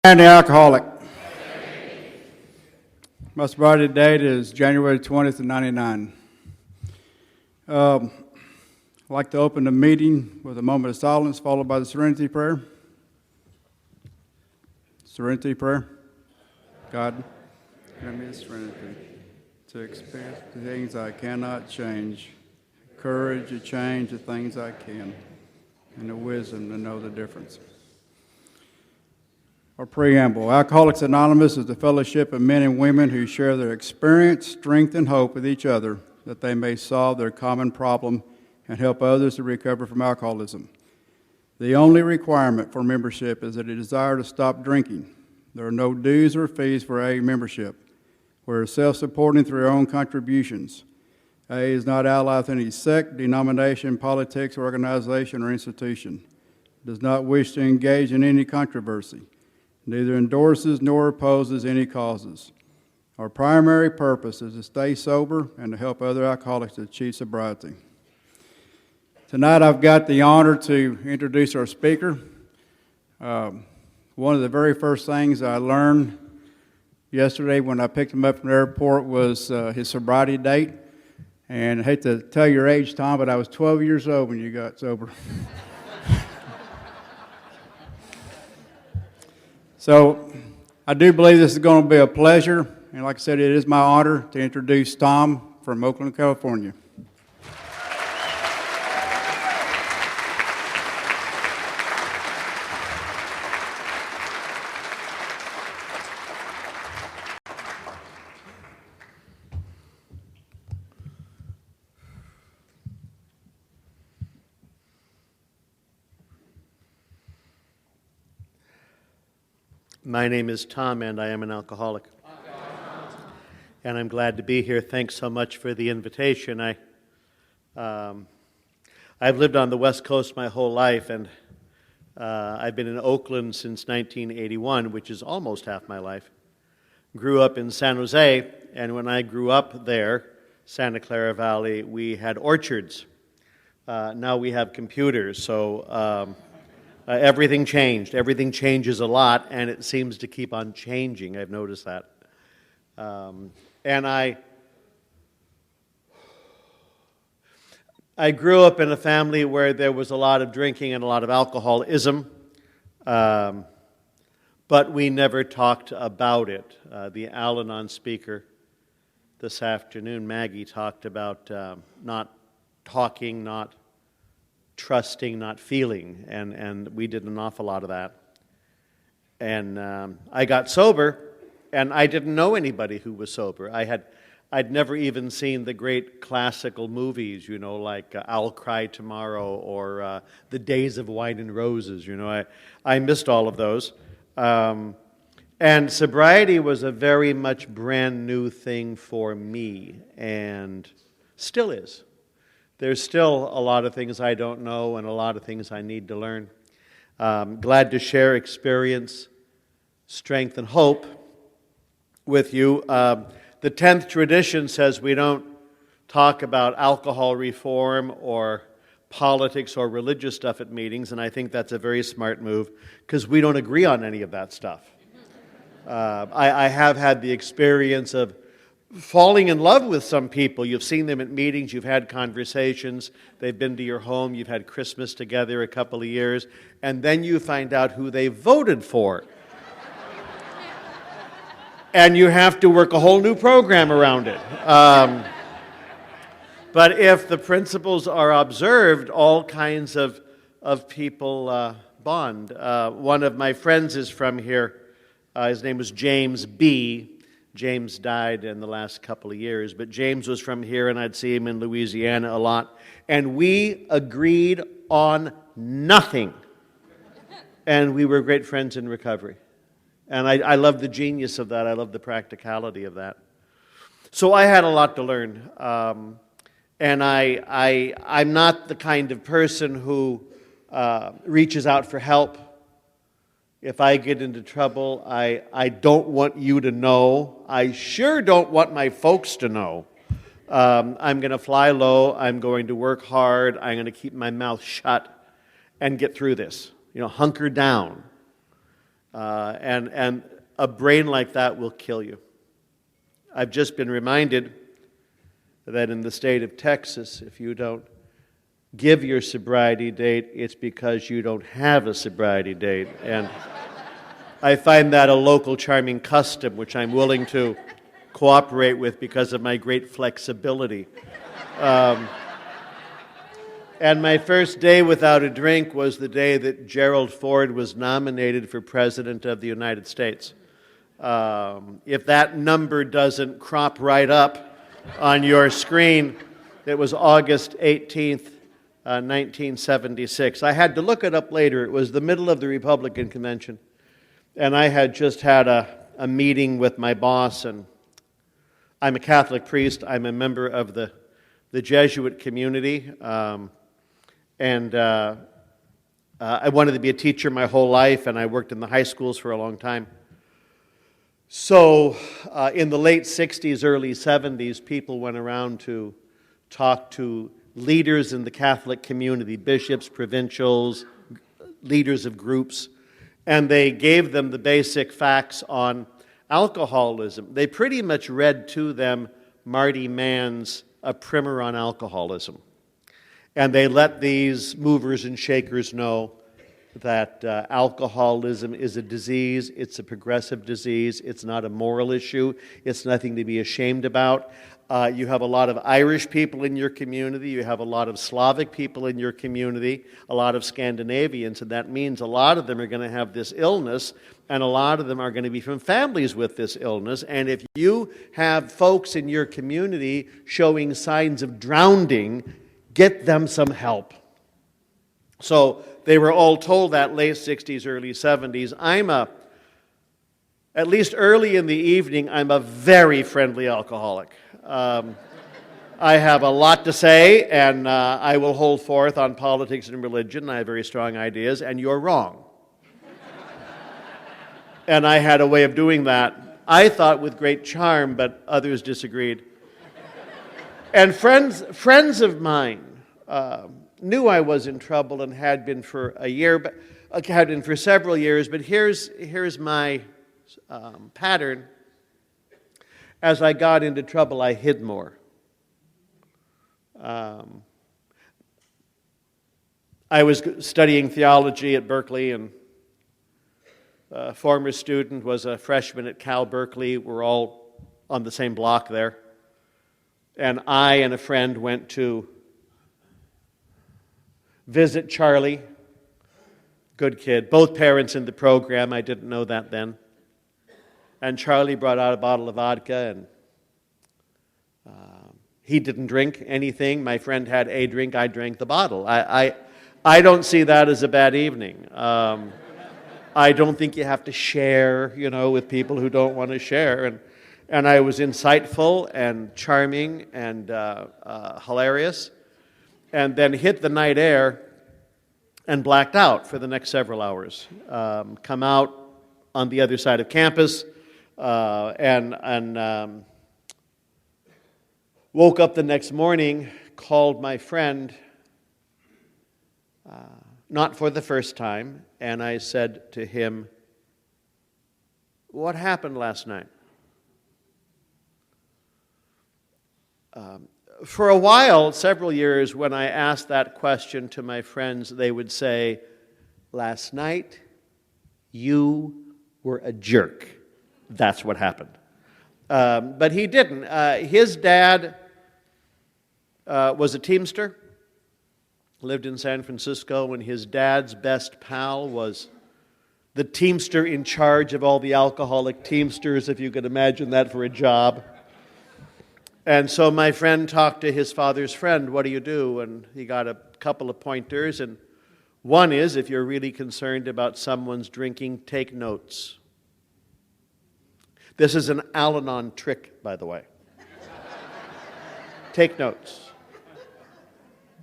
And the alcoholic. My sobriety date is January 20th of 99. I'd like to open the meeting with a moment of silence followed by the serenity prayer. Serenity prayer. God, grant me the serenity to experience the things I cannot change, courage to change the things I can, and the wisdom to know the difference. Our preamble. Alcoholics Anonymous is the fellowship of men and women who share their experience, strength, and hope with each other that they may solve their common problem and help others to recover from alcoholism. The only requirement for membership is a desire to stop drinking. There are no dues or fees for AA membership. We're self-supporting through our own contributions. AA is not allied with any sect, denomination, politics, organization, or institution. It does not wish to engage in any controversy. Neither endorses nor opposes any causes. Our primary purpose is to stay sober and to help other alcoholics achieve sobriety. Tonight I've got the honor to introduce our speaker. One of the very first things I learned yesterday when I picked him up from the airport was his sobriety date. And I hate to tell your age, Tom, but I was 12 years old when you got sober. So I do believe this is going to be a pleasure, and like I said, it is my honor to introduce Tom from Oakland, California. My name is Tom, and I am an alcoholic. And I'm glad to be here. Thanks so much for the invitation. I've lived on the West Coast my whole life, and I've been in Oakland since 1981, which is almost half my life. Grew up in San Jose, and when I grew up there, Santa Clara Valley, we had orchards. Now we have computers, so everything changed. Everything changes a lot, and it seems to keep on changing. I've noticed that. And I grew up in a family where there was a lot of drinking and a lot of alcoholism, but we never talked about it. The Al-Anon speaker this afternoon, Maggie, talked about not talking, not trusting, not feeling, and we did an awful lot of that. And I got sober, and I didn't know anybody who was sober. I'd never even seen the great classical movies, like I'll Cry Tomorrow or The Days of Wine and Roses. I missed all of those. And sobriety was a very much brand new thing for me, and still is. There's still a lot of things I don't know and a lot of things I need to learn. Glad to share experience, strength, and hope with you. The 10th tradition says we don't talk about alcohol reform or politics or religious stuff at meetings, and I think that's a very smart move because we don't agree on any of that stuff. I have had the experience of falling in love with some people. You've seen them at meetings, you've had conversations, they've been to your home, you've had Christmas together a couple of years, and then you find out who they voted for. And you have to work a whole new program around it. But if the principles are observed, all kinds of people bond. One of my friends is from here. His name was James B. James died in the last couple of years, but James was from here, and I'd see him in Louisiana a lot. And we agreed on nothing. And we were great friends in recovery. And I love the genius of that. I love the practicality of that. So I had a lot to learn. And I'm not the kind of person who reaches out for help. If I get into trouble, I don't want you to know. I sure don't want my folks to know. I'm going to fly low. I'm going to work hard. I'm going to keep my mouth shut and get through this. Hunker down. And a brain like that will kill you. I've just been reminded that in the state of Texas, if you don't give your sobriety date, it's because you don't have a sobriety date. And I find that a local charming custom, which I'm willing to cooperate with because of my great flexibility. And my first day without a drink was the day that Gerald Ford was nominated for President of the United States. If that number doesn't crop right up on your screen, it was August 18th, 1976. I had to look it up later. It was the middle of the Republican convention. And I had just had a meeting with my boss, and I'm a Catholic priest. I'm a member of the Jesuit community. I wanted to be a teacher my whole life, and I worked in the high schools for a long time. So in the late 60s, early 70s, people went around to talk to leaders in the Catholic community, bishops, provincials, leaders of groups, and they gave them the basic facts on alcoholism. They pretty much read to them Marty Mann's A Primer on Alcoholism. And they let these movers and shakers know that alcoholism is a disease, it's a progressive disease, it's not a moral issue, it's nothing to be ashamed about. You have a lot of Irish people in your community, you have a lot of Slavic people in your community, a lot of Scandinavians, and that means a lot of them are going to have this illness, and a lot of them are going to be from families with this illness. And if you have folks in your community showing signs of drowning, get them some help. So they were all told that late 60s, early 70s. At least early in the evening, I'm a very friendly alcoholic. I have a lot to say, and I will hold forth on politics and religion. I have very strong ideas, and you're wrong. And I had a way of doing that, I thought with great charm, but others disagreed. And friends of mine knew I was in trouble and had been for a year, but had been for several years. But here's my pattern. As I got into trouble, I hid more. I was studying theology at Berkeley, and a former student was a freshman at Cal Berkeley. We're all on the same block there. And I and a friend went to visit Charlie. Good kid. Both parents in the program. I didn't know that then. And Charlie brought out a bottle of vodka, and he didn't drink anything. My friend had a drink. I drank the bottle. I don't see that as a bad evening. I don't think you have to share, with people who don't want to share. And I was insightful and charming and hilarious, and then hit the night air and blacked out for the next several hours. Come out on the other side of campus and woke up the next morning, called my friend, not for the first time, and I said to him, "What happened last night?" For a while, several years, when I asked that question to my friends, they would say, "Last night, you were a jerk. That's what happened." But he didn't. His dad was a Teamster, lived in San Francisco, and his dad's best pal was the Teamster in charge of all the alcoholic Teamsters, if you could imagine that for a job. And so my friend talked to his father's friend, "What do you do?" And he got a couple of pointers. And one is, if you're really concerned about someone's drinking, take notes. This is an Al-Anon trick, by the way. Take notes.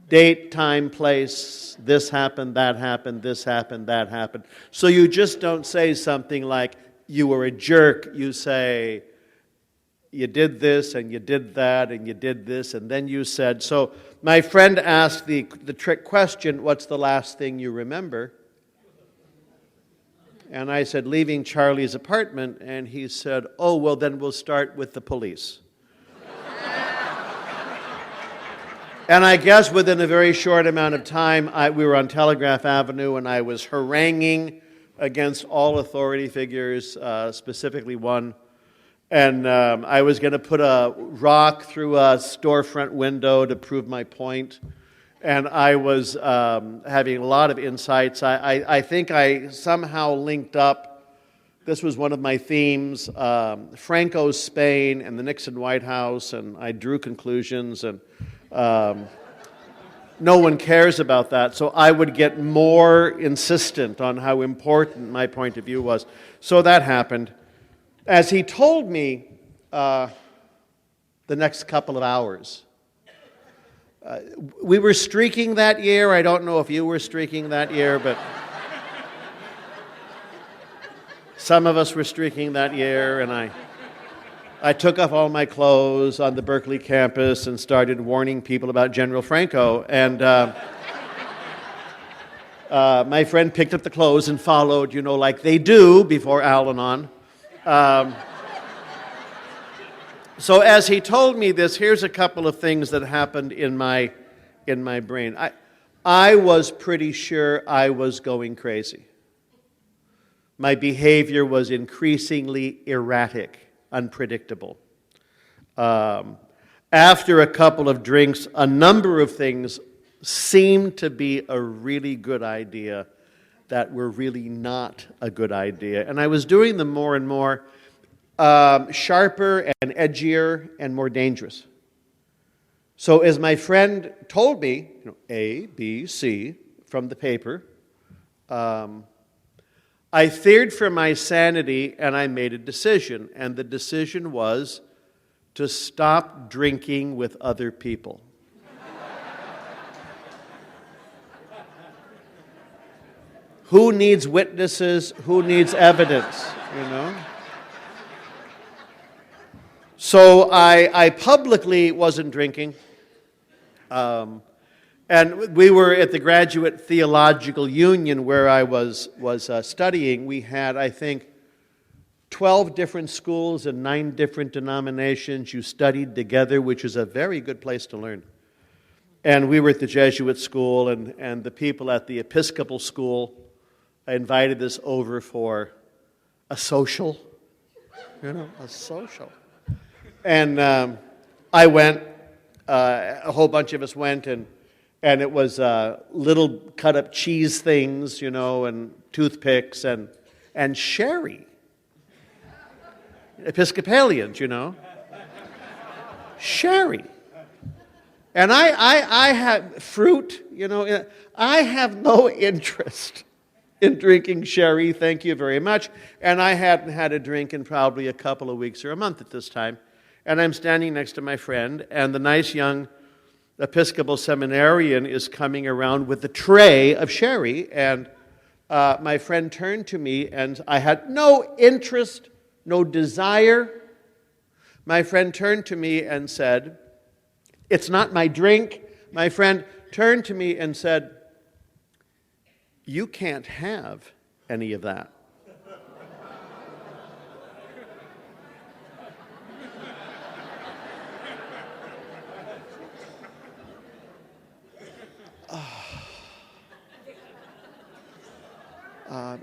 Date, time, place, this happened, that happened, this happened, that happened. So you just don't say something like, "You were a jerk." You say, "You did this, and you did that, and you did this, and then you said." So my friend asked the trick question, "What's the last thing you remember?" And I said, leaving Charlie's apartment, and he said, oh, well, then we'll start with the police. And I guess within a very short amount of time, we were on Telegraph Avenue, and I was haranguing against all authority figures, specifically one. And I was going to put a rock through a storefront window to prove my point. And I was having a lot of insights. I think I somehow linked up, this was one of my themes, Franco's Spain and the Nixon White House, and I drew conclusions, and no one cares about that. So I would get more insistent on how important my point of view was. So that happened. As he told me the next couple of hours, we were streaking that year. I don't know if you were streaking that year, but some of us were streaking that year, and I took off all my clothes on the Berkeley campus and started warning people about General Franco. And my friend picked up the clothes and followed, like they do before Al-Anon. So as he told me this, here's a couple of things that happened in my brain. I was pretty sure I was going crazy. My behavior was increasingly erratic, unpredictable. After a couple of drinks, a number of things seemed to be a really good idea that were really not a good idea. And I was doing them more and more sharper and edgier and more dangerous. So as my friend told me, A, B, C, from the paper, I feared for my sanity, and I made a decision. And the decision was to stop drinking with other people. Who needs witnesses? Who needs evidence? So I publicly wasn't drinking. And we were at the Graduate Theological Union where I was studying. We had, I think, 12 different schools and 9 different denominations. You studied together, which is a very good place to learn. And we were at the Jesuit school, and the people at the Episcopal school invited us over for a social. A social. And I went, a whole bunch of us went, and it was little cut-up cheese things, and toothpicks, and sherry. Episcopalians, Sherry. And I had fruit, I have no interest in drinking sherry, thank you very much. And I hadn't had a drink in probably a couple of weeks or a month at this time. And I'm standing next to my friend, and the nice young Episcopal seminarian is coming around with a tray of sherry, and my friend turned to me, and I had no interest, no desire. My friend turned to me and said, "It's not my drink." My friend turned to me and said, "You can't have any of that."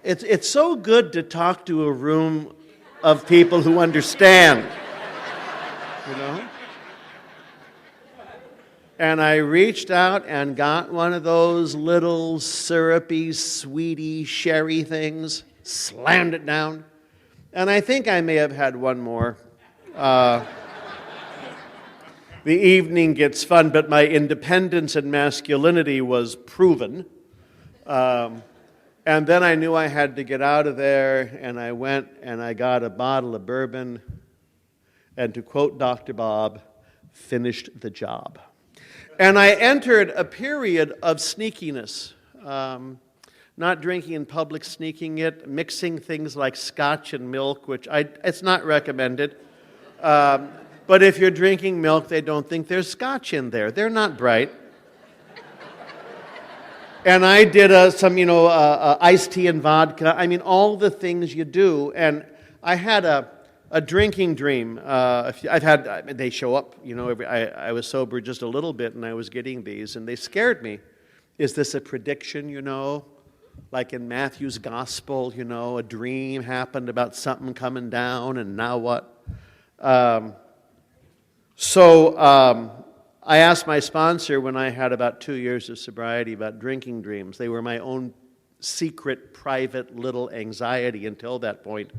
It's so good to talk to a room of people who understand, And I reached out and got one of those little syrupy, sweety, sherry things, slammed it down, and I think I may have had one more. The evening gets fun, but my independence and masculinity was proven. And then I knew I had to get out of there, and I went and I got a bottle of bourbon, and to quote Dr. Bob, finished the job. And I entered a period of sneakiness, not drinking in public, sneaking it, mixing things like scotch and milk, which it's not recommended. But if you're drinking milk, they don't think there's scotch in there. They're not bright. And I did some, iced tea and vodka. I mean, all the things you do. And I had a drinking dream. They show up, I was sober just a little bit and I was getting these and they scared me. Is this a prediction, Like in Matthew's gospel, a dream happened about something coming down and now what? I asked my sponsor when I had about 2 years of sobriety about drinking dreams. They were my own secret, private little anxiety until that point.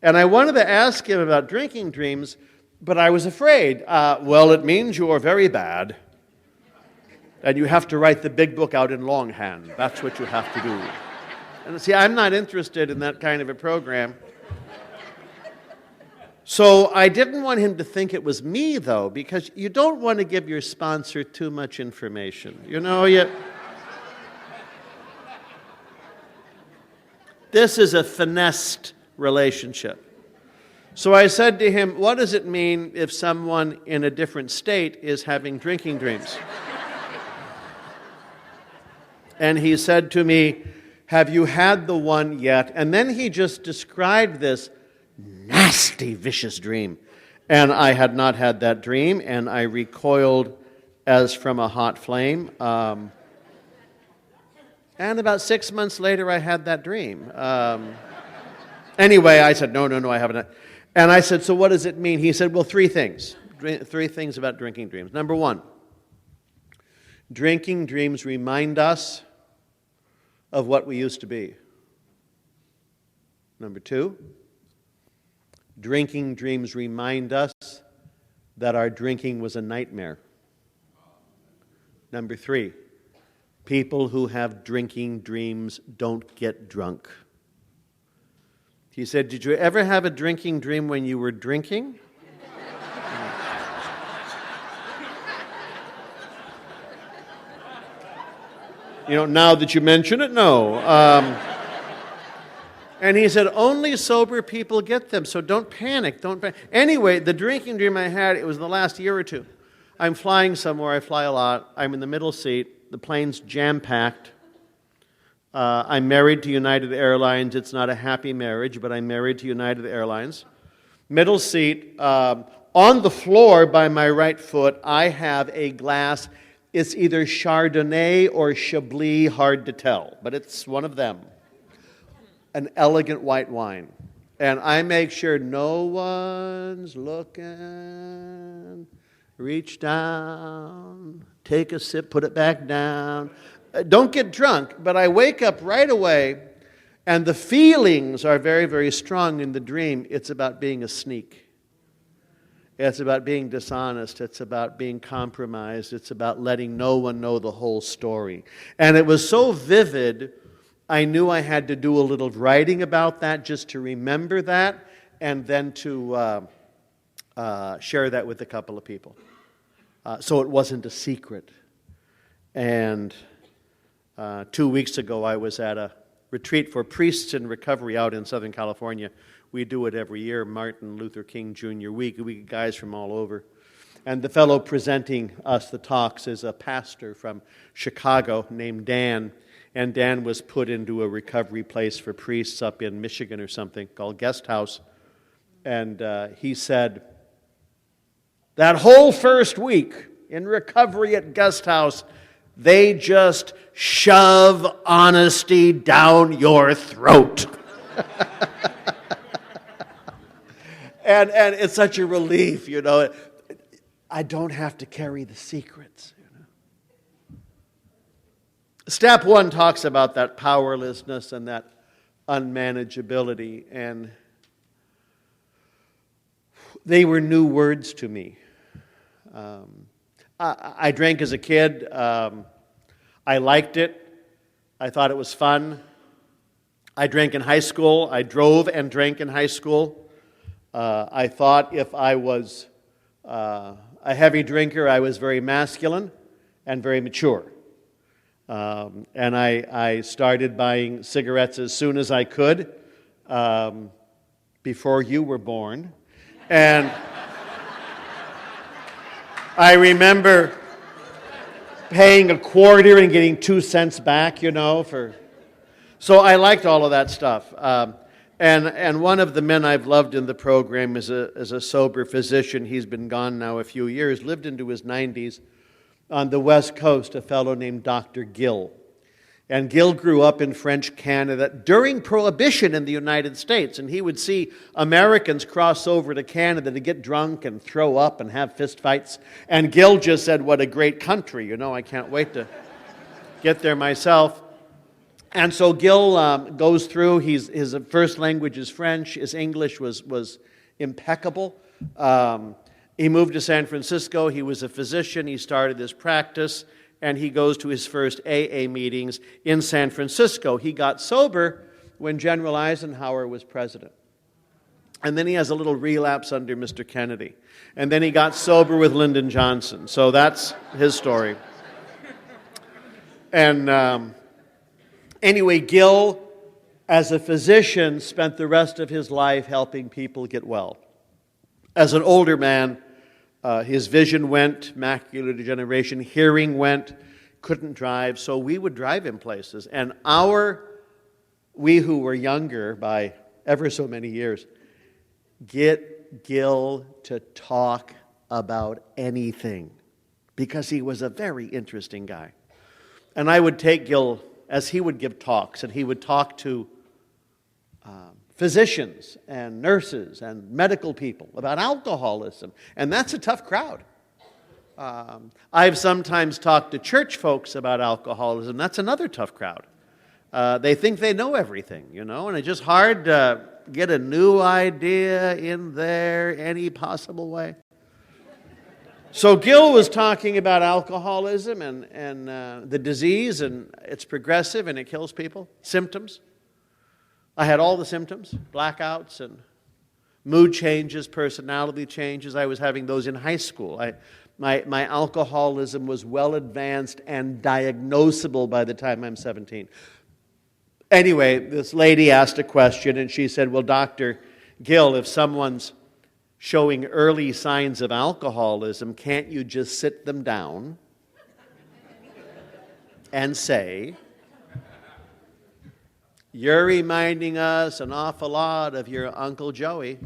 And I wanted to ask him about drinking dreams, but I was afraid. Well, it means you are very bad. And you have to write the big book out in longhand. That's what you have to do. And see, I'm not interested in that kind of a program. So I didn't want him to think it was me, though, because you don't want to give your sponsor too much information. This is a finessed relationship. So I said to him, what does it mean if someone in a different state is having drinking dreams? And he said to me, have you had the one yet? And then he just described this nasty, vicious dream. And I had not had that dream, and I recoiled as from a hot flame. And about 6 months later, I had that dream. Anyway, I said, no, I haven't. And I said, so what does it mean? He said, well, three things. Three things about drinking dreams. Number one, drinking dreams remind us of what we used to be. Number two, drinking dreams remind us that our drinking was a nightmare. Number three, people who have drinking dreams don't get drunk. He said, did you ever have a drinking dream when you were drinking? Now that you mention it, no. And he said, only sober people get them, so don't panic. Anyway, the drinking dream I had, it was the last year or two. I'm flying somewhere, I fly a lot. I'm in the middle seat. The plane's jam-packed. I'm married to United Airlines. It's not a happy marriage, but I'm married to United Airlines. Middle seat. On the floor by my right foot, I have a glass. It's either Chardonnay or Chablis, hard to tell, but it's one of them. An elegant white wine. And I make sure no one's looking. Reach down, take a sip, put it back down. Don't get drunk, but I wake up right away, and the feelings are very, very strong in the dream. It's about being a sneak. It's about being dishonest. It's about being compromised. It's about letting no one know the whole story. And it was so vivid, I knew I had to do a little writing about that just to remember that, and then to share that with a couple of people. So it wasn't a secret. And 2 weeks ago, I was at a retreat for priests in recovery out in Southern California. We do it every year, Martin Luther King Jr. Week. We get guys from all over. And the fellow presenting us the talks is a pastor from Chicago named Dan. And Dan was put into a recovery place for priests up in Michigan or something called Guest House. And he said, that whole first week in recovery at Guest House, they just shove honesty down your throat. and it's such a relief, I don't have to carry the secrets. Step one talks about that powerlessness and that unmanageability, and they were new words to me. I drank as a kid. I liked it. I thought it was fun. I drank in high school. I drove and drank in high school. I thought if I was a heavy drinker, I was very masculine and very mature. And I started buying cigarettes as soon as I could, before you were born. And I remember paying a quarter and getting 2 cents back, So I liked all of that stuff. And one of the men I've loved in the program is a sober physician. He's been gone now a few years, lived into his 90s on the West Coast, a fellow named Dr. Gill. And Gill grew up in French Canada during Prohibition in the United States, and he would see Americans cross over to Canada to get drunk and throw up and have fistfights. And Gill just said, what a great country, I can't wait to get there myself. And so Gill goes through, his first language is French, his English was impeccable. He moved to San Francisco, he was a physician, he started his practice, and he goes to his first AA meetings in San Francisco. He got sober when General Eisenhower was president. And then he has a little relapse under Mr. Kennedy. And then he got sober with Lyndon Johnson. So that's his story. And anyway, Gill, as a physician, spent the rest of his life helping people get well. As an older man, his vision went, macular degeneration, hearing went, couldn't drive, so we would drive him places. And we who were younger by ever so many years, get Gill to talk about anything, because he was a very interesting guy. And I would take Gill, as he would give talks, and he would talk to physicians and nurses and medical people about alcoholism, and that's a tough crowd. I've sometimes talked to church folks about alcoholism. That's another tough crowd. They think they know everything, and it's just hard to get a new idea in there any possible way. So Gill was talking about alcoholism and the disease, and it's progressive and it kills people. Symptoms. I had all the symptoms, blackouts and mood changes, personality changes. I was having those in high school. My alcoholism was well advanced and diagnosable by the time I'm 17. Anyway, this lady asked a question, and she said, well, Dr. Gill, if someone's showing early signs of alcoholism, can't you just sit them down and say, you're reminding us an awful lot of your Uncle Joey.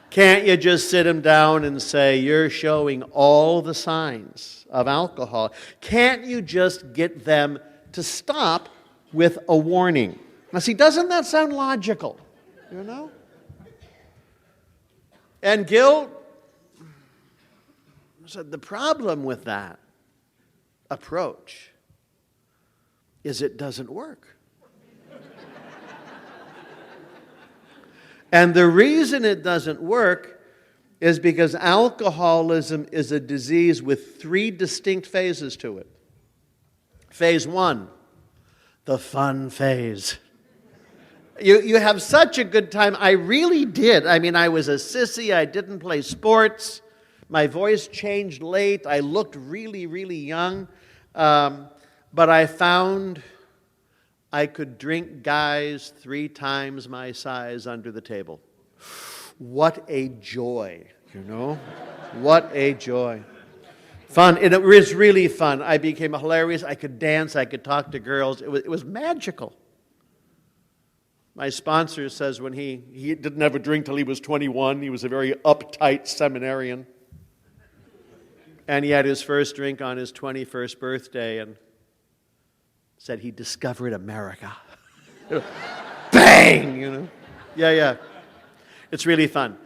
Can't you just sit him down and say, you're showing all the signs of alcohol? Can't you just get them to stop with a warning? Now see, doesn't that sound logical? And Gill said the problem with that approach is it doesn't work. And the reason it doesn't work is because alcoholism is a disease with 3 distinct phases to it. Phase 1, the fun phase. You have such a good time. I really did. I was a sissy. I didn't play sports. My voice changed late. I looked really, really young. But I found I could drink guys 3 times my size under the table. What a joy, What a joy. Fun. And it was really fun. I became hilarious. I could dance. I could talk to girls. It was magical. My sponsor says when he didn't have a drink till he was 21. He was a very uptight seminarian. And he had his first drink on his 21st birthday and said he discovered America. Bang, Yeah. It's really fun.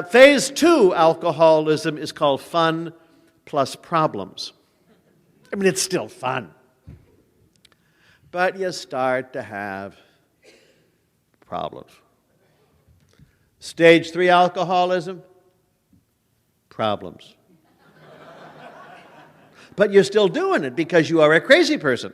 Phase 2 alcoholism is called fun plus problems. It's still fun. But you start to have problems. Stage 3 alcoholism, problems. But you're still doing it because you are a crazy person.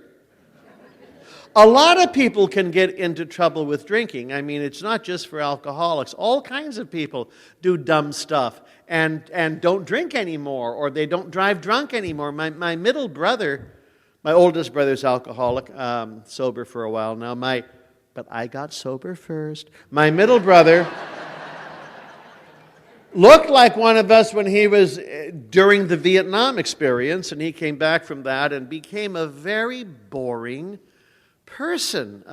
A lot of people can get into trouble with drinking. It's not just for alcoholics. All kinds of people do dumb stuff and don't drink anymore, or they don't drive drunk anymore. My middle brother, my oldest brother's alcoholic, sober for a while now. But I got sober first. My middle brother looked like one of us when he was during the Vietnam experience, and he came back from that and became a very boring person.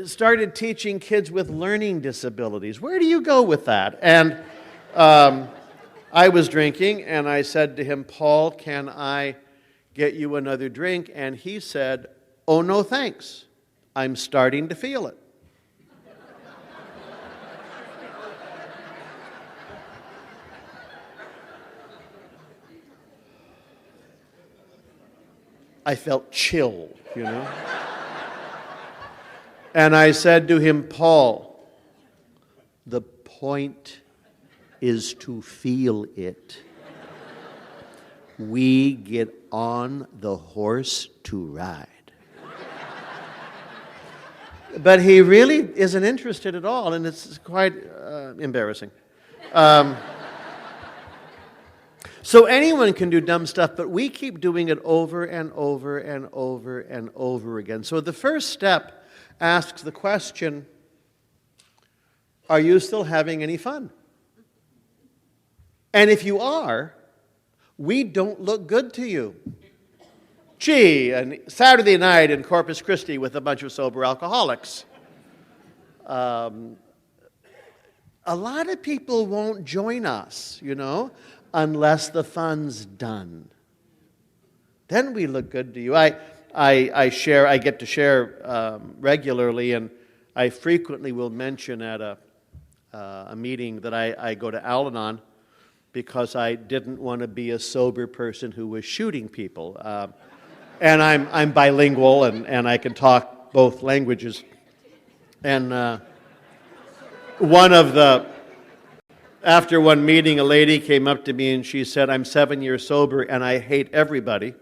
Started teaching kids with learning disabilities. Where do you go with that? And I was drinking, and I said to him, Paul, can I get you another drink? And he said, oh, no, thanks. I'm starting to feel it. I felt chilled, you know. And I said to him, Paul, the point is to feel it. We get on the horse to ride. But he really isn't interested at all, and it's quite embarrassing. So anyone can do dumb stuff, but we keep doing it over and over and over and over again. So the first step asks the question, are you still having any fun? And if you are, we don't look good to you. Gee, a Saturday night in Corpus Christi with a bunch of sober alcoholics. A lot of people won't join us, you know, unless the fun's done. Then we look good to you. I get to share regularly, and I frequently will mention at a meeting that I go to Al-Anon because I didn't want to be a sober person who was shooting people. And I'm bilingual, and I can talk both languages. And after one meeting, a lady came up to me and she said, I'm 7 years sober and I hate everybody.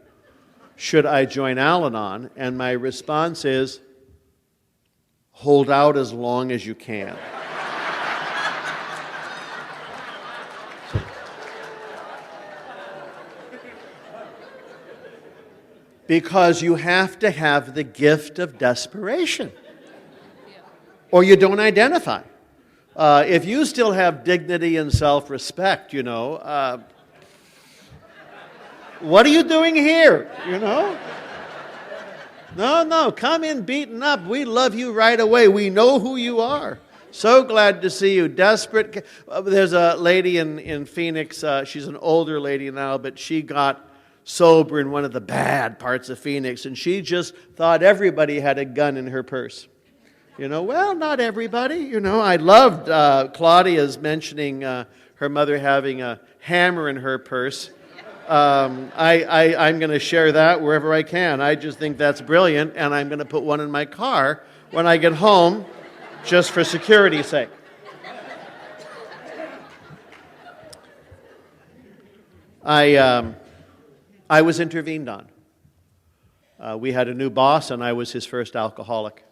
Should I join Al-Anon? And my response is, hold out as long as you can. Because you have to have the gift of desperation, or you don't identify. If you still have dignity and self-respect, you know, what are you doing here, you know? No, come in beaten up. We love you right away. We know who you are. So glad to see you. Desperate. There's a lady in Phoenix. She's an older lady now, but she got sober in one of the bad parts of Phoenix, and she just thought everybody had a gun in her purse. You know, well, not everybody. You know, I loved Claudia's mentioning her mother having a hammer in her purse. I'm going to share that wherever I can. I just think that's brilliant, and I'm going to put one in my car when I get home, just for security's sake. I was intervened on. We had a new boss, and I was his first alcoholic.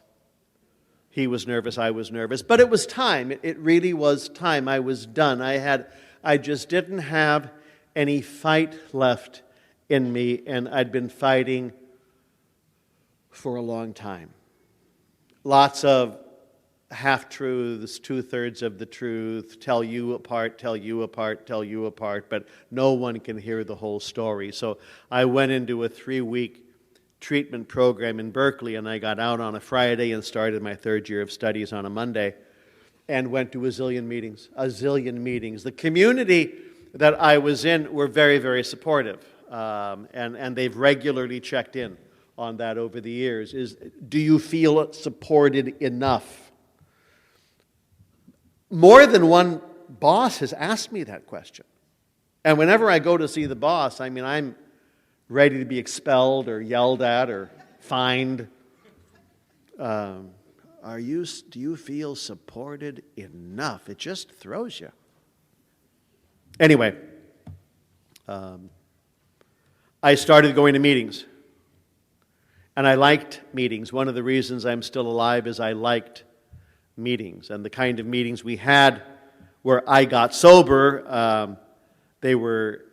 He was nervous, I was nervous. But it was time. It really was time. I was done. I just didn't have any fight left in me, and I'd been fighting for a long time. Lots of half-truths, two-thirds of the truth, tell you apart, tell you apart, tell you apart, but no one can hear the whole story. So I went into a 3-week treatment program in Berkeley, and I got out on a Friday and started my third year of studies on a Monday and went to a zillion meetings. The community that I was in were very, very supportive, and they've regularly checked in on that over the years. Do you feel supported enough? More than one boss has asked me that question. And whenever I go to see the boss, I mean, I'm ready to be expelled or yelled at or fined. Do you feel supported enough? It just throws you. Anyway, I started going to meetings. And I liked meetings. One of the reasons I'm still alive is I liked meetings. And the kind of meetings we had where I got sober, they were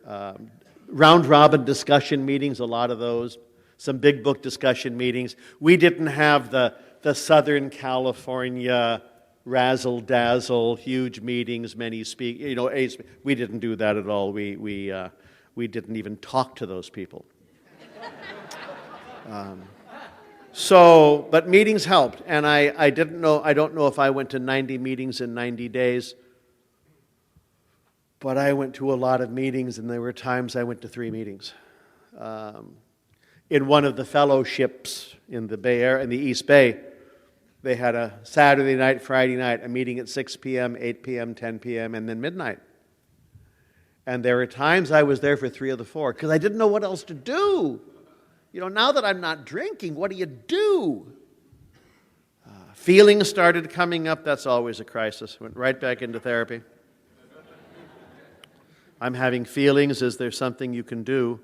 round-robin discussion meetings, a lot of those, some big book discussion meetings. We didn't have the Southern California razzle-dazzle, huge meetings, many speak. We didn't do that at all. We didn't even talk to those people. But meetings helped, and I don't know if I went to 90 meetings in 90 days, but I went to a lot of meetings, and there were times I went to 3 meetings. In one of the fellowships in the Bay Area, in the East Bay, they had a Saturday night, Friday night, a meeting at 6 p.m., 8 p.m., 10 p.m., and then midnight. And there were times I was there for 3 of the 4 because I didn't know what else to do. Now that I'm not drinking, what do you do? Feelings started coming up. That's always a crisis. Went right back into therapy. I'm having feelings. Is there something you can do?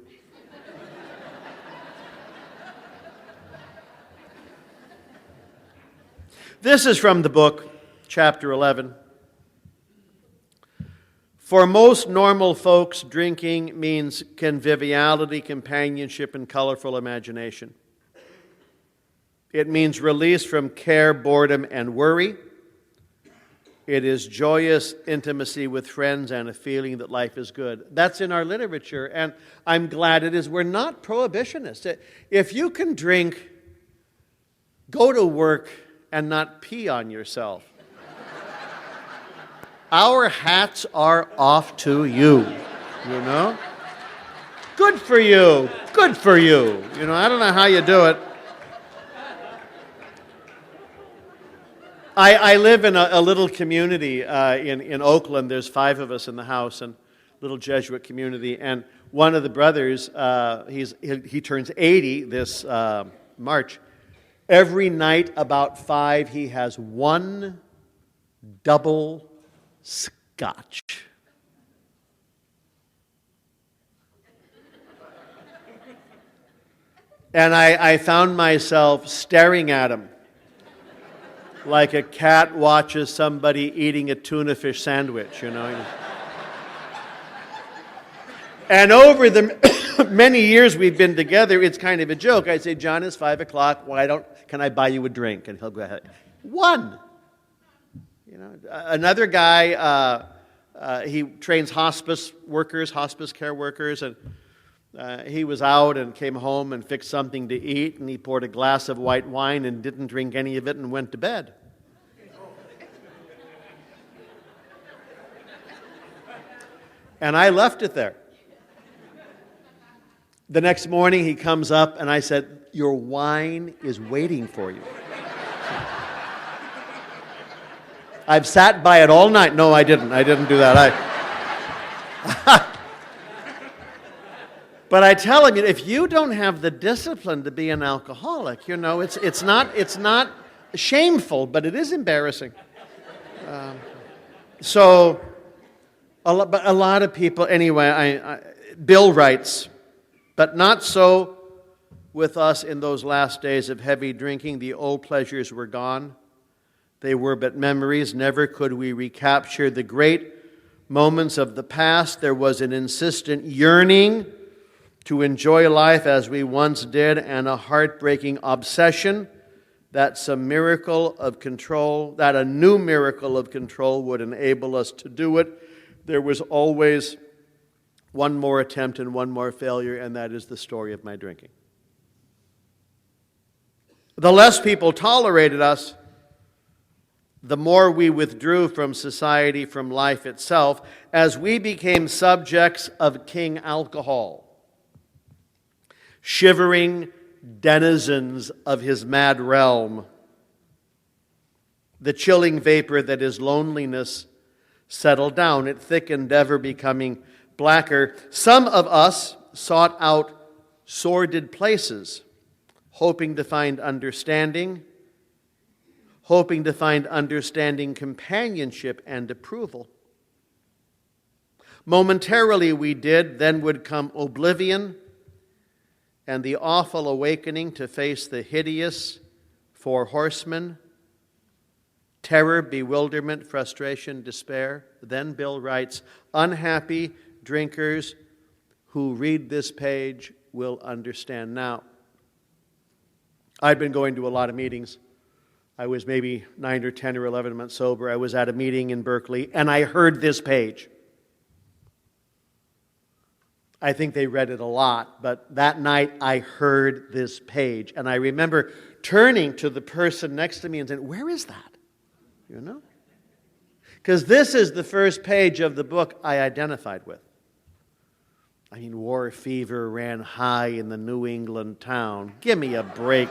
This is from the book, chapter 11. For most normal folks, drinking means conviviality, companionship, and colorful imagination. It means release from care, boredom, and worry. It is joyous intimacy with friends and a feeling that life is good. That's in our literature, and I'm glad it is. We're not prohibitionists. If you can drink, go to work and not pee on yourself. Our hats are off to you, Good for you. Good for you. I don't know how you do it. I live in a little community in Oakland. There's 5 of us in the house, and little Jesuit community. And one of the brothers, he turns 80 this March. Every night about 5, he has 1 double scotch. And I found myself staring at him like a cat watches somebody eating a tuna fish sandwich, And over the many years we've been together, it's kind of a joke. I say, John, it's 5 o'clock. Can I buy you a drink? And he'll go ahead. 1. Another guy, he trains hospice care workers, and he was out and came home and fixed something to eat, and he poured a glass of white wine and didn't drink any of it and went to bed. And I left it there. The next morning he comes up and I said, your wine is waiting for you. I've sat by it all night. No, I didn't. I didn't do that. But I tell him, if you don't have the discipline to be an alcoholic, it's not shameful, but it is embarrassing. But a lot of people, anyway, Bill writes, but not so with us in those last days of heavy drinking. The old pleasures were gone. They were but memories. Never could we recapture the great moments of the past. There was an insistent yearning to enjoy life as we once did, and a heartbreaking obsession that a new miracle of control would enable us to do it. There was always one more attempt and one more failure, and that is the story of my drinking. The less people tolerated us, the more we withdrew from society, from life itself, as we became subjects of King Alcohol, shivering denizens of his mad realm. The chilling vapor that is loneliness settled down. It thickened, ever becoming blacker. Some of us sought out sordid places, hoping to find understanding, companionship, and approval. Momentarily we did, then would come oblivion and the awful awakening to face the hideous 4 horsemen: terror, bewilderment, frustration, despair. Then Bill writes, unhappy drinkers who read this page will understand. Now, I've been going to a lot of meetings I was maybe 9 or 10 or 11 months sober. I was at a meeting in Berkeley, and I heard this page. I think they read it a lot, but that night I heard this page. And I remember turning to the person next to me and saying, "Where is that?" You know? Because this is the first page of the book I identified with. I mean, war fever ran high in the New England town. Give me a break.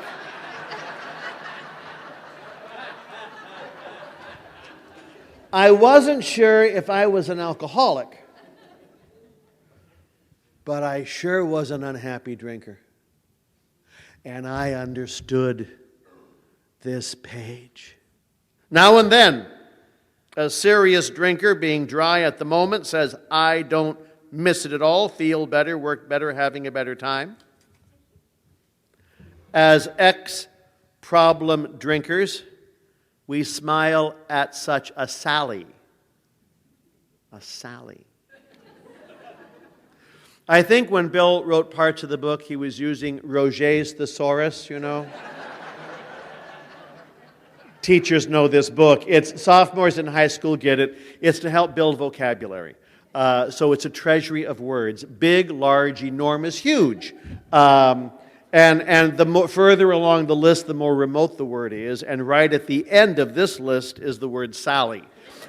I wasn't sure if I was an alcoholic, but I sure was an unhappy drinker. And I understood this page. Now and then, a serious drinker, being dry at the moment, says, "I don't miss it at all, feel better, work better, having a better time." As ex-problem drinkers, we smile at such a sally. A sally. I think when Bill wrote parts of the book, he was using Roget's Thesaurus, you know. Teachers know this book. It's sophomores in high school get it. It's to help build vocabulary. So it's a treasury of words. Big, large, enormous, huge. And the further along the list, the more remote the word is. And right at the end of this list is the word Sally.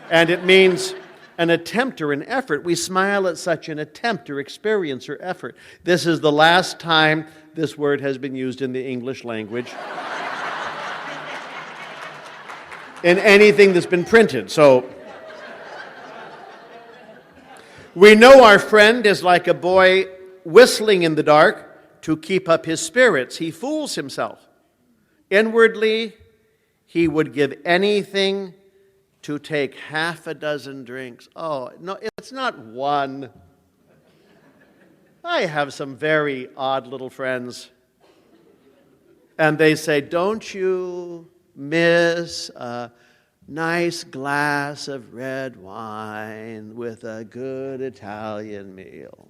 And it means an attempt or an effort. We smile at such an attempt or experience or effort. This is the last time this word has been used in the English language in anything that's been printed. So we know our friend is like a boy whistling in the dark to keep up his spirits. He fools himself. Inwardly, he would give anything to take half a dozen drinks. Oh, no, it's not one. I have some very odd little friends. And they say, "Don't you miss a nice glass of red wine with a good Italian meal?"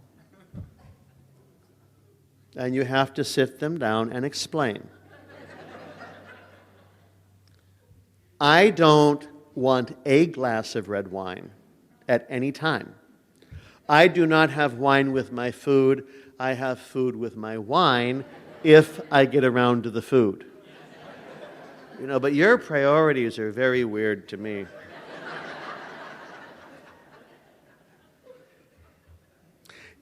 And you have to sit them down and explain. I don't want a glass of red wine at any time. I do not have wine with my food. I have food with my wine if I get around to the food. You know, but your priorities are very weird to me.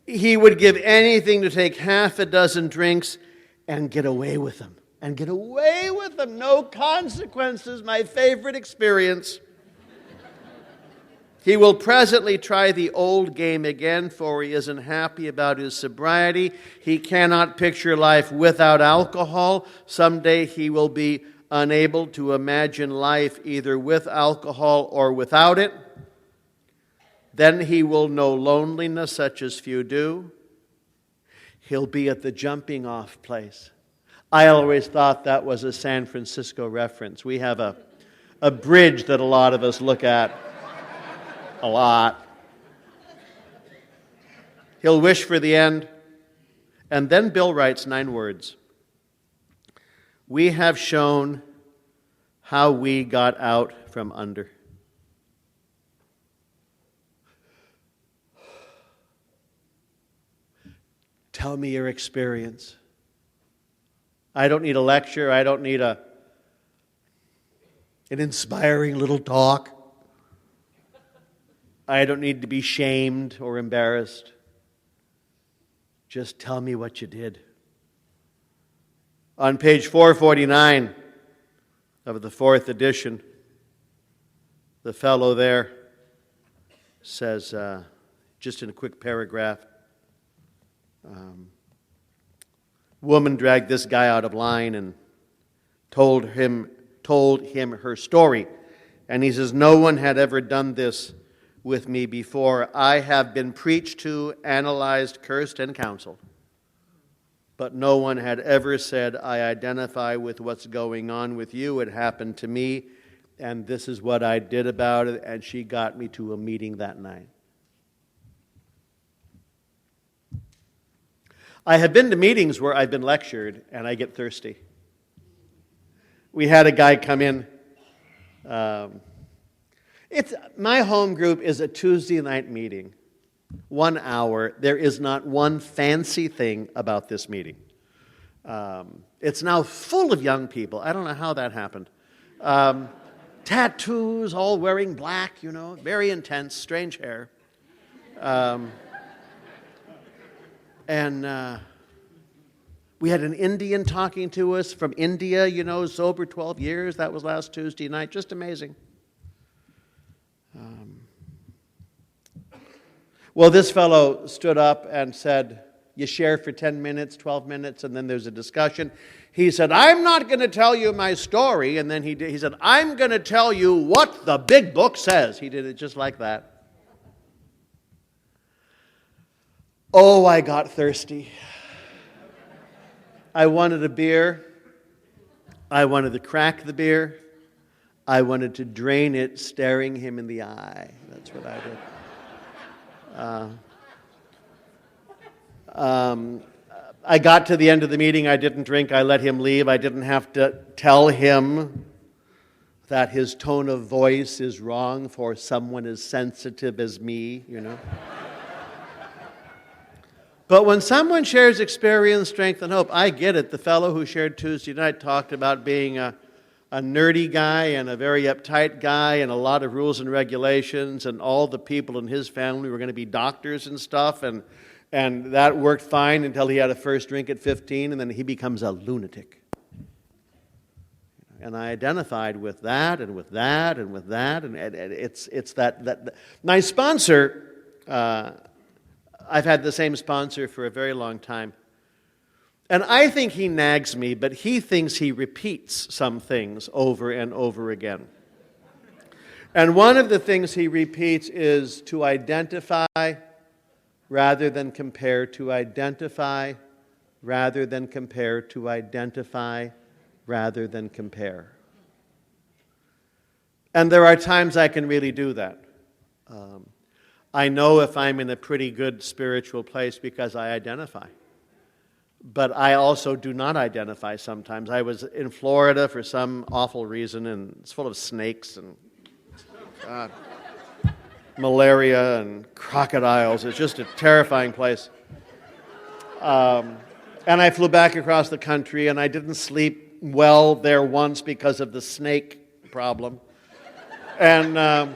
He would give anything to take half a dozen drinks and get away with them. And get away with them. No consequences. My favorite experience. He will presently try the old game again, for he isn't happy about his sobriety. He cannot picture life without alcohol. Someday he will be unable to imagine life either with alcohol or without it. Then he will know loneliness such as few do. He'll be at the jumping off place. I always thought that was a San Francisco reference. We have a bridge that a lot of us look at a lot. He'll wish for the end. And then Bill writes 9 words. We have shown how we got out from under. Tell me your experience. I don't need a lecture. I don't need an inspiring little talk. I don't need to be shamed or embarrassed. Just tell me what you did. On page 449 of the 4th edition, the fellow there says, just in a quick paragraph, woman dragged this guy out of line and told him her story. And he says, no one had ever done this with me before. I have been preached to, analyzed, cursed, and counseled. But no one had ever said, I identify with what's going on with you. It happened to me, and this is what I did about it. And she got me to a meeting that night. I have been to meetings where I've been lectured, and I get thirsty. We had a guy come in My home group is a Tuesday night meeting, 1 hour. There is not one fancy thing about this meeting. It's now full of young people. I don't know how that happened. Tattoos, all wearing black, very intense, strange hair. And we had an Indian talking to us from India, sober 12 years. That was last Tuesday night. Just amazing. Well, this fellow stood up and said, you share for 10 minutes, 12 minutes, and then there's a discussion. He said, I'm not going to tell you my story. And then he said, I'm going to tell you what the big book says. He did it just like that. Oh, I got thirsty. I wanted a beer. I wanted to crack the beer. I wanted to drain it, staring him in the eye. That's what I did. I got to the end of the meeting. I didn't drink. I let him leave. I didn't have to tell him that his tone of voice is wrong for someone as sensitive as me, But when someone shares experience, strength, and hope, I get it. The fellow who shared Tuesday night talked about being a nerdy guy and a very uptight guy and a lot of rules and regulations, and all the people in his family were going to be doctors and stuff, and that worked fine until he had a first drink at 15, and then he becomes a lunatic. And I identified with that and with that and with that, and it's that. My sponsor, I've had the same sponsor for a very long time. And I think he nags me, but he thinks he repeats some things over and over again. And one of the things he repeats is to identify rather than compare, to identify rather than compare, to identify rather than compare. And there are times I can really do that. I know if I'm in a pretty good spiritual place because I identify. But I also do not identify sometimes. I was in Florida for some awful reason, and it's full of snakes and malaria and crocodiles. It's just a terrifying place. And I flew back across the country, and I didn't sleep well there once because of the snake problem. And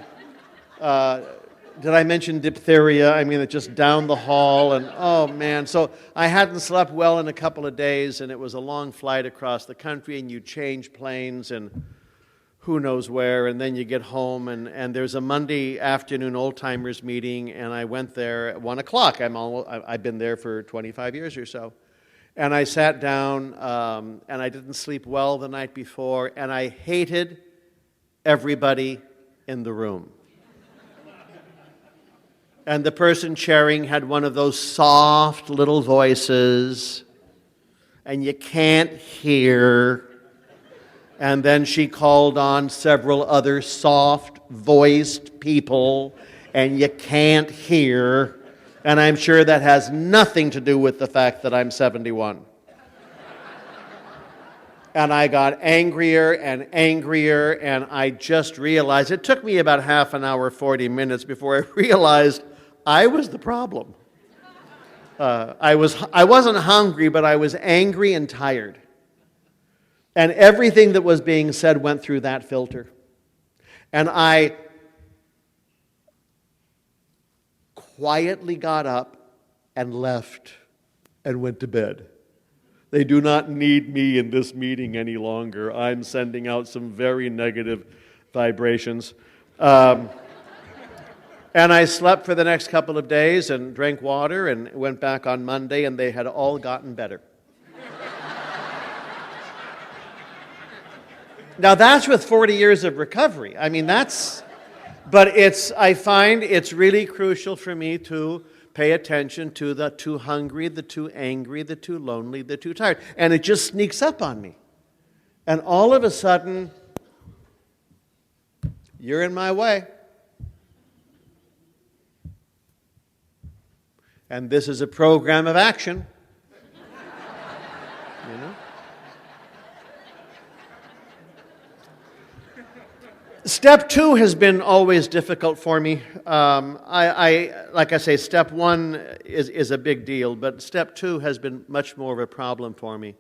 did I mention diphtheria? I mean, it's just down the hall, and oh man. So I hadn't slept well in a couple of days, and it was a long flight across the country, and you change planes, and who knows where, and then you get home, and there's a Monday afternoon old-timers meeting, and I went there at 1 o'clock. I've been there for 25 years or so. And I sat down, and I didn't sleep well the night before, and I hated everybody in the room. And the person chairing had one of those soft little voices, and you can't hear. And then she called on several other soft-voiced people, and you can't hear. And I'm sure that has nothing to do with the fact that I'm 71. And I got angrier and angrier, and I just realized, it took me about half an hour, 40 minutes before I realized I was the problem. I wasn't hungry, but I was angry and tired. And everything that was being said went through that filter. And I quietly got up and left and went to bed. They do not need me in this meeting any longer. I'm sending out some very negative vibrations. And I slept for the next couple of days and drank water and went back on Monday, and they had all gotten better. Now that's with 40 years of recovery. I mean, I find it's really crucial for me to pay attention to the too hungry, the too angry, the too lonely, the too tired. And it just sneaks up on me. And all of a sudden, you're in my way. And this is a program of action. You know? Step 2 has been always difficult for me. Like I say, step 1 is a big deal, but step 2 has been much more of a problem for me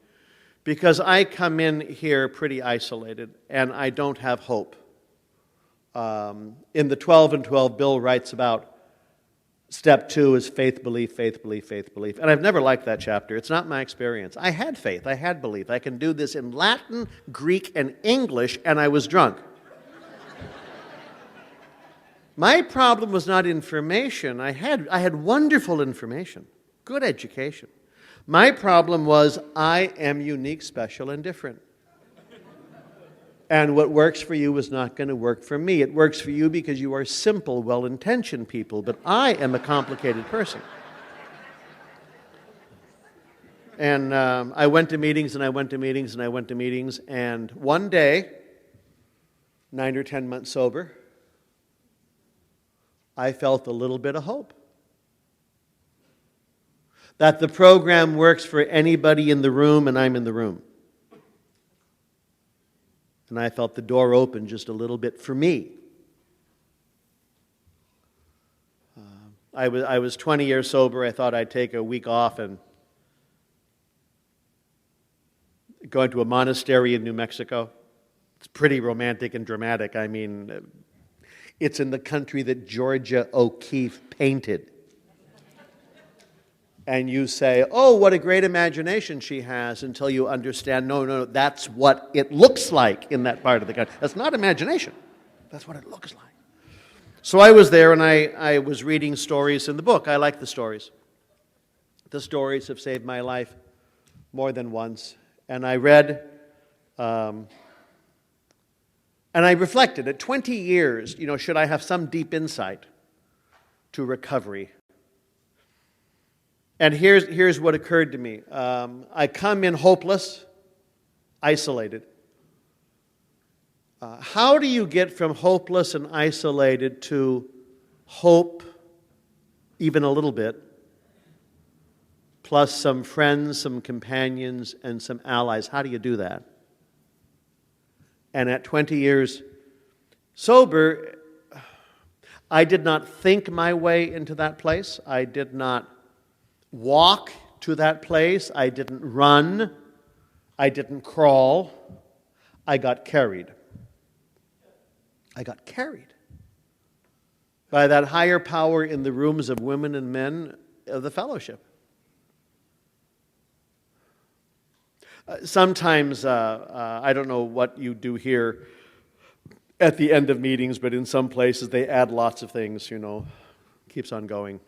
because I come in here pretty isolated and I don't have hope. In the 12 and 12, Bill writes about step 2 is faith, belief, faith, belief, faith, belief. And I've never liked that chapter. It's not my experience. I had faith. I had belief. I can do this in Latin, Greek, and English, and I was drunk. My problem was not information. I had wonderful information, good education. My problem was I am unique, special, and different. And what works for you is not going to work for me. It works for you because you are simple, well-intentioned people, but I am a complicated person. And I went to meetings, and I went to meetings, and I went to meetings, and one day, 9 or 10 months sober, I felt a little bit of hope. That the program works for anybody in the room, and I'm in the room. And I felt the door open just a little bit for me. I was 20 years sober. I thought I'd take a week off and go into a monastery in New Mexico. It's pretty romantic and dramatic. I mean, it's in the country that Georgia O'Keeffe painted. And you say, oh, what a great imagination she has, until you understand, no, that's what it looks like in that part of the country. That's not imagination. That's what it looks like. So I was there, and I was reading stories in the book. I like the stories. The stories have saved my life more than once. And I read, and I reflected, at 20 years, should I have some deep insight to recovery? And here's what occurred to me. I come in hopeless, isolated. How do you get from hopeless and isolated to hope, even a little bit, plus some friends, some companions, and some allies? How do you do that? And at 20 years sober, I did not think my way into that place. I did not walk to that place. I didn't run. I didn't crawl. I got carried. I got carried by that higher power in the rooms of women and men of the fellowship. Sometimes, I don't know what you do here at the end of meetings, but in some places they add lots of things, keeps on going.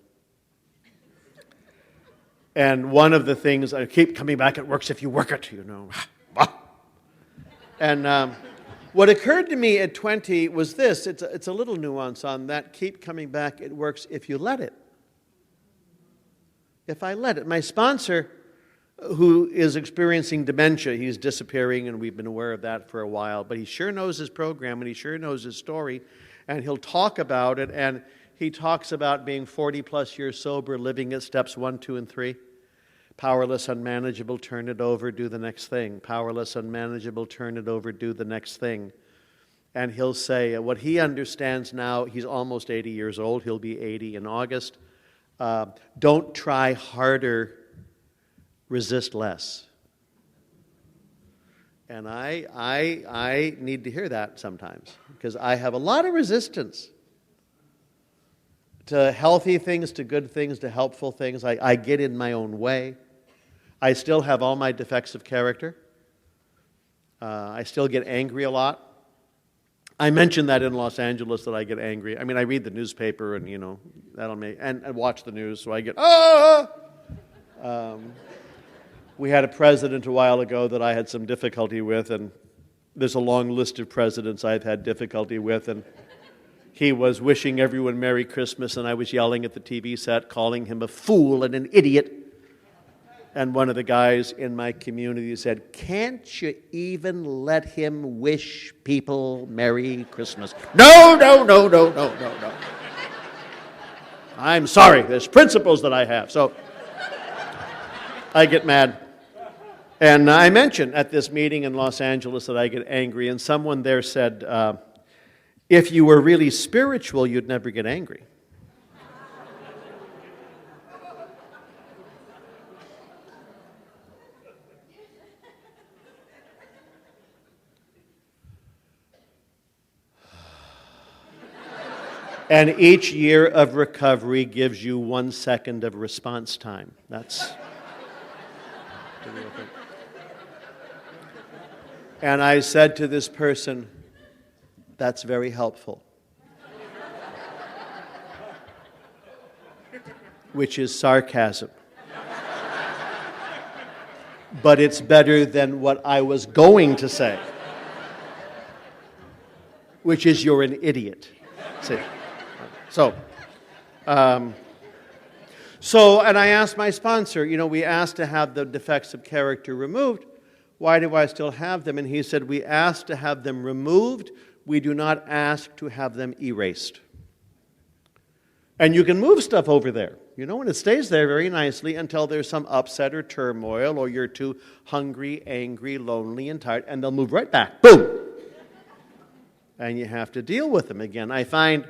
And one of the things, I keep coming back, it works if you work it, And what occurred to me at 20 was this, it's a little nuance on that, keep coming back, it works if you let it. If I let it. My sponsor, who is experiencing dementia, he's disappearing, and we've been aware of that for a while, but he sure knows his program, and he sure knows his story, and he'll talk about it, and he talks about being 40-plus years sober, living at steps 1, 2, and 3. Powerless, unmanageable, turn it over, do the next thing. Powerless, unmanageable, turn it over, do the next thing. And he'll say what he understands now, he's almost 80 years old, he'll be 80 in August. Don't try harder, resist less. And I need to hear that sometimes, because I have a lot of resistance to healthy things, to good things, to helpful things. I get in my own way. I still have all my defects of character. I still get angry a lot. I mentioned that in Los Angeles, that I get angry. I mean, I read the newspaper, and that'll make, and watch the news, so I get we had a president a while ago that I had some difficulty with, and there's a long list of presidents I've had difficulty with, and he was wishing everyone Merry Christmas, and I was yelling at the TV set, calling him a fool and an idiot. And one of the guys in my community said, can't you even let him wish people Merry Christmas? No. I'm sorry, there's principles that I have. So I get mad. And I mentioned at this meeting in Los Angeles that I get angry, and someone there said, If you were really spiritual, you'd never get angry. And each year of recovery gives you 1 second of response time. That's the real thing. And I said to this person, that's very helpful. Which is sarcasm. But it's better than what I was going to say. Which is you're an idiot. See? And I asked my sponsor, we asked to have the defects of character removed. Why do I still have them? And he said, we asked to have them removed. We do not ask to have them erased. And you can move stuff over there, and it stays there very nicely until there's some upset or turmoil, or you're too hungry, angry, lonely, and tired, and they'll move right back. Boom! And you have to deal with them again. I find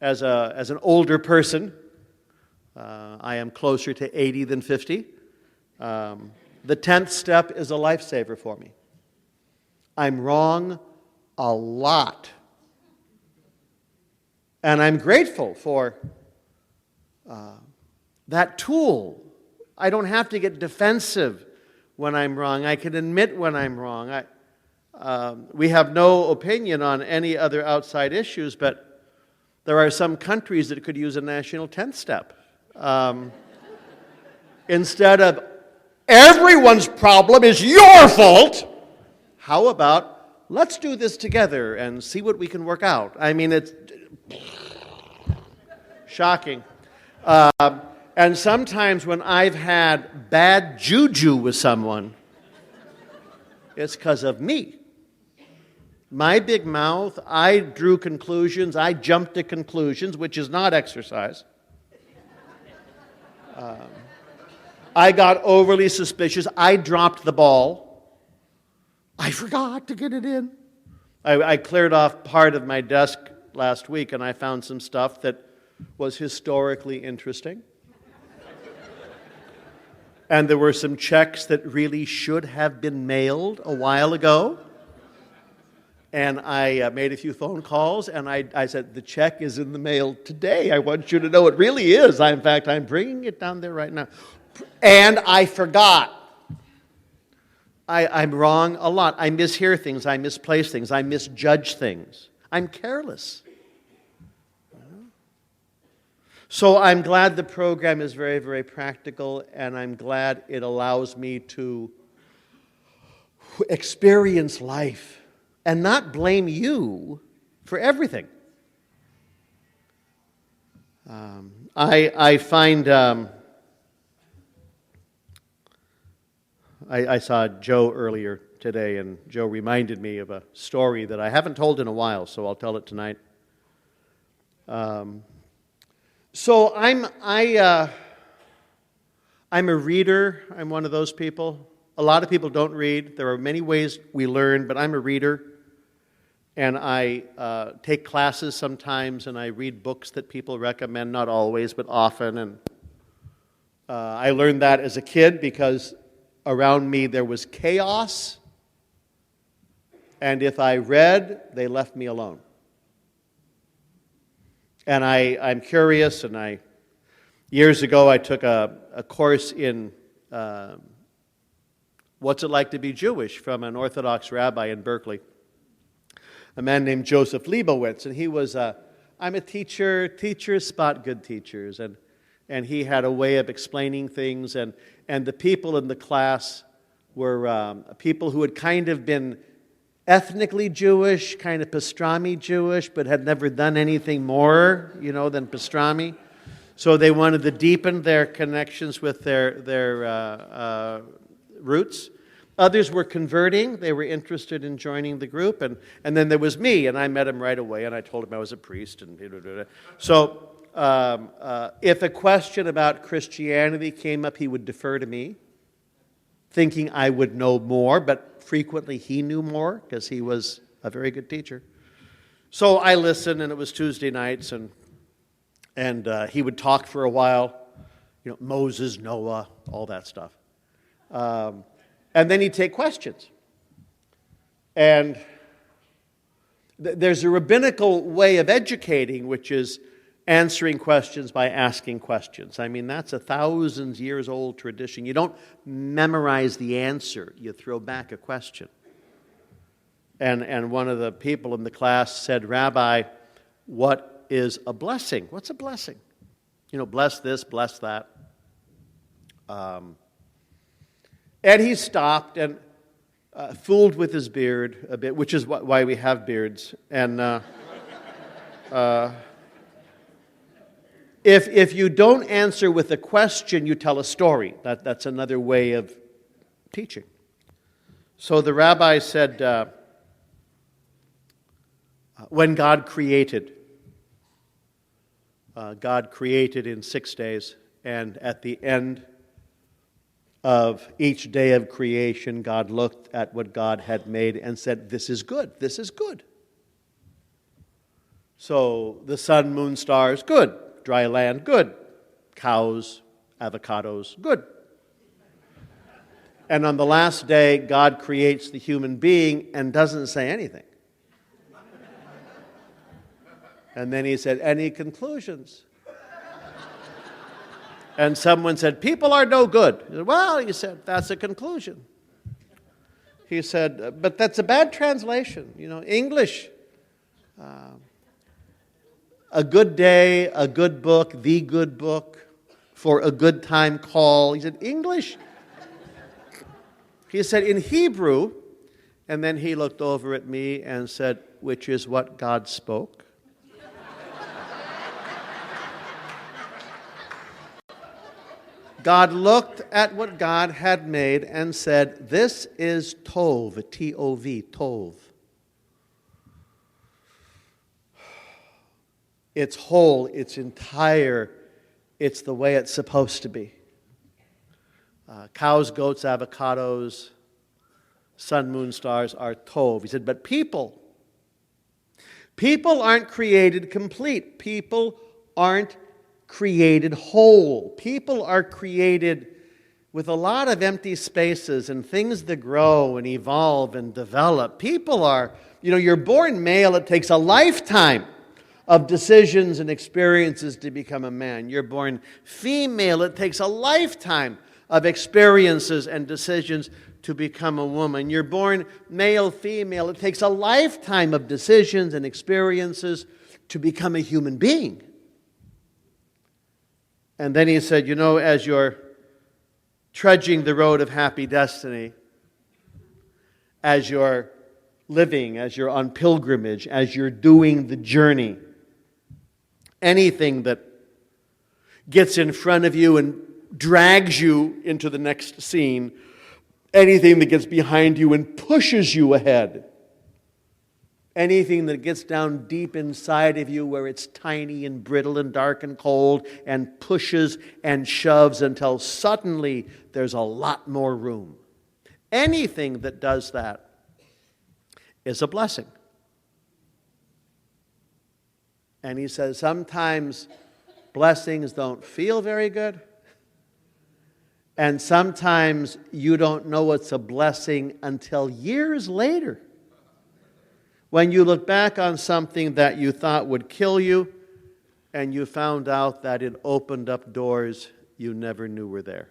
as an older person, I am closer to 80 than 50. The 10th step is a lifesaver for me. I'm wrong a lot. And I'm grateful for that tool. I don't have to get defensive when I'm wrong. I can admit when I'm wrong. We have no opinion on any other outside issues, but there are some countries that could use a national 10th step. Instead of everyone's problem is your fault, how about let's do this together and see what we can work out? I mean, it's shocking. And sometimes when I've had bad juju with someone, it's because of me. My big mouth, I drew conclusions, I jumped to conclusions, which is not exercise. I got overly suspicious. I dropped the ball. I forgot to get it in. I cleared off part of my desk last week, and I found some stuff that was historically interesting. And there were some checks that really should have been mailed a while ago. And I made a few phone calls, and I said, the check is in the mail today. I want you to know it really is. In fact, I'm bringing it down there right now. And I forgot. I'm wrong a lot. I mishear things. I misplace things. I misjudge things. I'm careless. So I'm glad the program is very, very practical, and I'm glad it allows me to experience life and not blame you for everything. I find I saw Joe earlier today, and Joe reminded me of a story that I haven't told in a while, so I'll tell it tonight. So I'm a reader. I'm one of those people. A lot of people don't read. There are many ways we learn, but I'm a reader. And I take classes sometimes, and I read books that people recommend, not always, but often. And I learned that as a kid because around me there was chaos. And if I read, they left me alone. And I'm curious, and years ago I took a course in what's it like to be Jewish from an Orthodox rabbi in Berkeley, a man named Joseph Leibowitz. And he was, I'm a teacher, teachers spot good teachers. And he had a way of explaining things, and the people in the class were people who had kind of been ethnically Jewish, kind of pastrami Jewish, but had never done anything more, than pastrami. So they wanted to deepen their connections with their roots. Others were converting. They were interested in joining the group. And then there was me, and I met him right away, and I told him I was a priest. So if a question about Christianity came up, he would defer to me, thinking I would know more, but frequently he knew more because he was a very good teacher. So I listened, and it was Tuesday nights, and he would talk for a while, Moses, Noah, all that stuff. And then he'd take questions. And there's a rabbinical way of educating, which is answering questions by asking questions. I mean, that's a 1,000-years-old tradition. You don't memorize the answer. You throw back a question. And one of the people in the class said, Rabbi, what is a blessing? What's a blessing? Bless this, bless that. And he stopped and fooled with his beard a bit, which is why we have beards. And if you don't answer with a question, you tell a story. That's another way of teaching. So the rabbi said, when God created in 6 days, and at the end of each day of creation, God looked at what God had made and said, this is good, this is good. So the sun, moon, stars, good. Dry land, good. Cows, avocados, good. And on the last day, God creates the human being and doesn't say anything. And then he said, any conclusions? And someone said, people are no good. He said, well, he said, that's a conclusion. He said, but that's a bad translation. English, a good day, a good book, the good book, for a good time call. He said, English? He said, in Hebrew, and then he looked over at me and said, which is what God spoke. God looked at what God had made and said, this is Tov, T-O-V, Tov. It's whole, it's entire, it's the way it's supposed to be. Cows, goats, avocados, sun, moon, stars are Tov. He said, but people aren't created complete. People aren't created whole. People are created with a lot of empty spaces and things that grow and evolve and develop. People are, you're born male, it takes a lifetime of decisions and experiences to become a man. You're born female, it takes a lifetime of experiences and decisions to become a woman. You're born male, female, it takes a lifetime of decisions and experiences to become a human being. And then he said, as you're trudging the road of happy destiny, as you're living, as you're on pilgrimage, as you're doing the journey, anything that gets in front of you and drags you into the next scene, anything that gets behind you and pushes you ahead, anything that gets down deep inside of you where it's tiny and brittle and dark and cold and pushes and shoves until suddenly there's a lot more room. Anything that does that is a blessing. And he says sometimes blessings don't feel very good. And sometimes you don't know it's a blessing until years later, when you look back on something that you thought would kill you, and you found out that it opened up doors you never knew were there.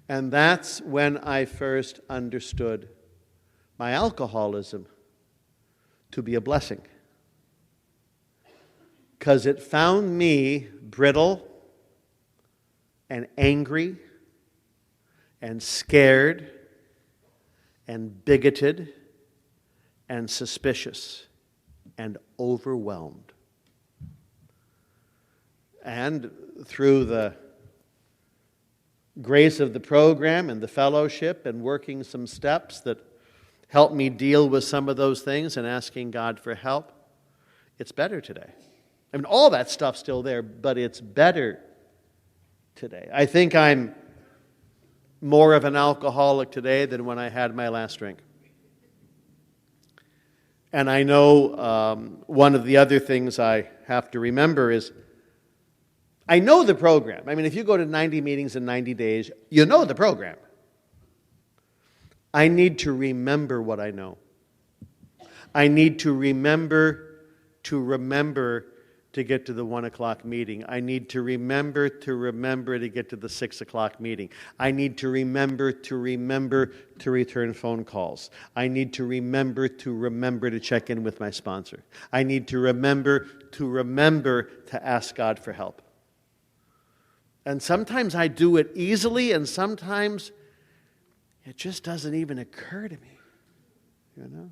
And that's when I first understood my alcoholism to be a blessing. Because it found me brittle and angry and scared and bigoted and suspicious and overwhelmed. And through the grace of the program and the fellowship and working some steps that helped me deal with some of those things and asking God for help, it's better today. I mean, all that stuff's still there, but it's better today. I think I'm more of an alcoholic today than when I had my last drink. And I know one of the other things I have to remember is I know the program. I mean, if you go to 90 meetings in 90 days, you know the program. I need to remember what I know. I need to remember to get to the 1 o'clock meeting. I need to remember to get to the 6 o'clock meeting. I need to remember to return phone calls. I need to remember to check in with my sponsor. I need to remember to ask God for help. And sometimes I do it easily, and sometimes it just doesn't even occur to me, you know?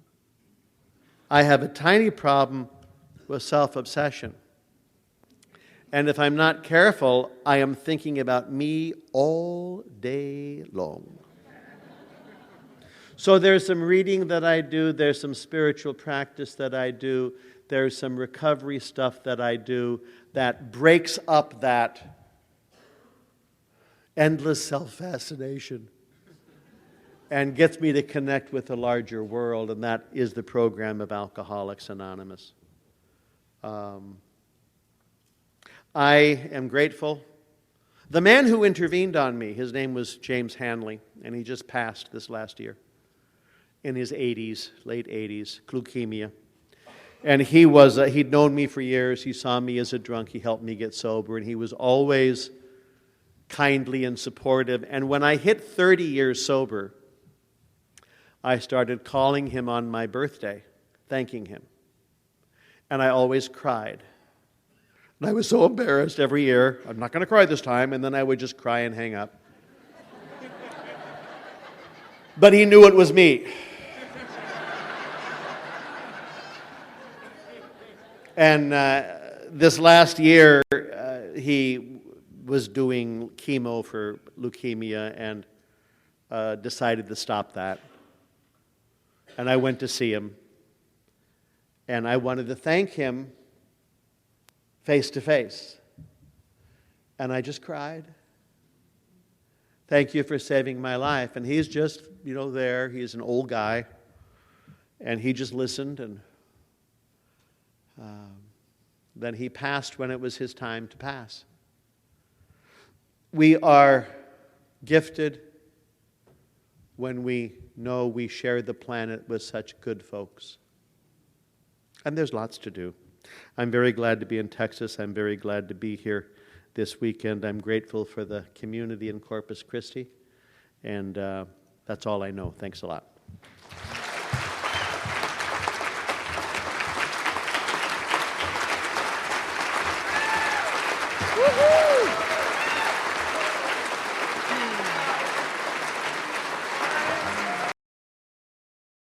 I have a tiny problem with self-obsession. And if I'm not careful, I am thinking about me all day long. So there's some reading that I do, there's some spiritual practice that I do, there's some recovery stuff that I do that breaks up that endless self-fascination and gets me to connect with the larger world, and that is the program of Alcoholics Anonymous. I am grateful. The man who intervened on me, his name was James Hanley, and he just passed this last year in his 80s, late 80s, leukemia. And he'd known me for years. He saw me as a drunk. He helped me get sober, and he was always kindly and supportive. And when I hit 30 years sober, I started calling him on my birthday, thanking him. And I always cried. And I was so embarrassed every year. I'm not going to cry this time. And then I would just cry and hang up. But he knew it was me. And this last year, he was doing chemo for leukemia and decided to stop that. And I went to see him. And I wanted to thank him face to face. And I just cried. Thank you for saving my life. And he's just, there. He's an old guy. And he just listened. And then he passed when it was his time to pass. We are gifted when we know we share the planet with such good folks. And there's lots to do. I'm very glad to be in Texas. I'm very glad to be here this weekend. I'm grateful for the community in Corpus Christi. And that's all I know. Thanks a lot.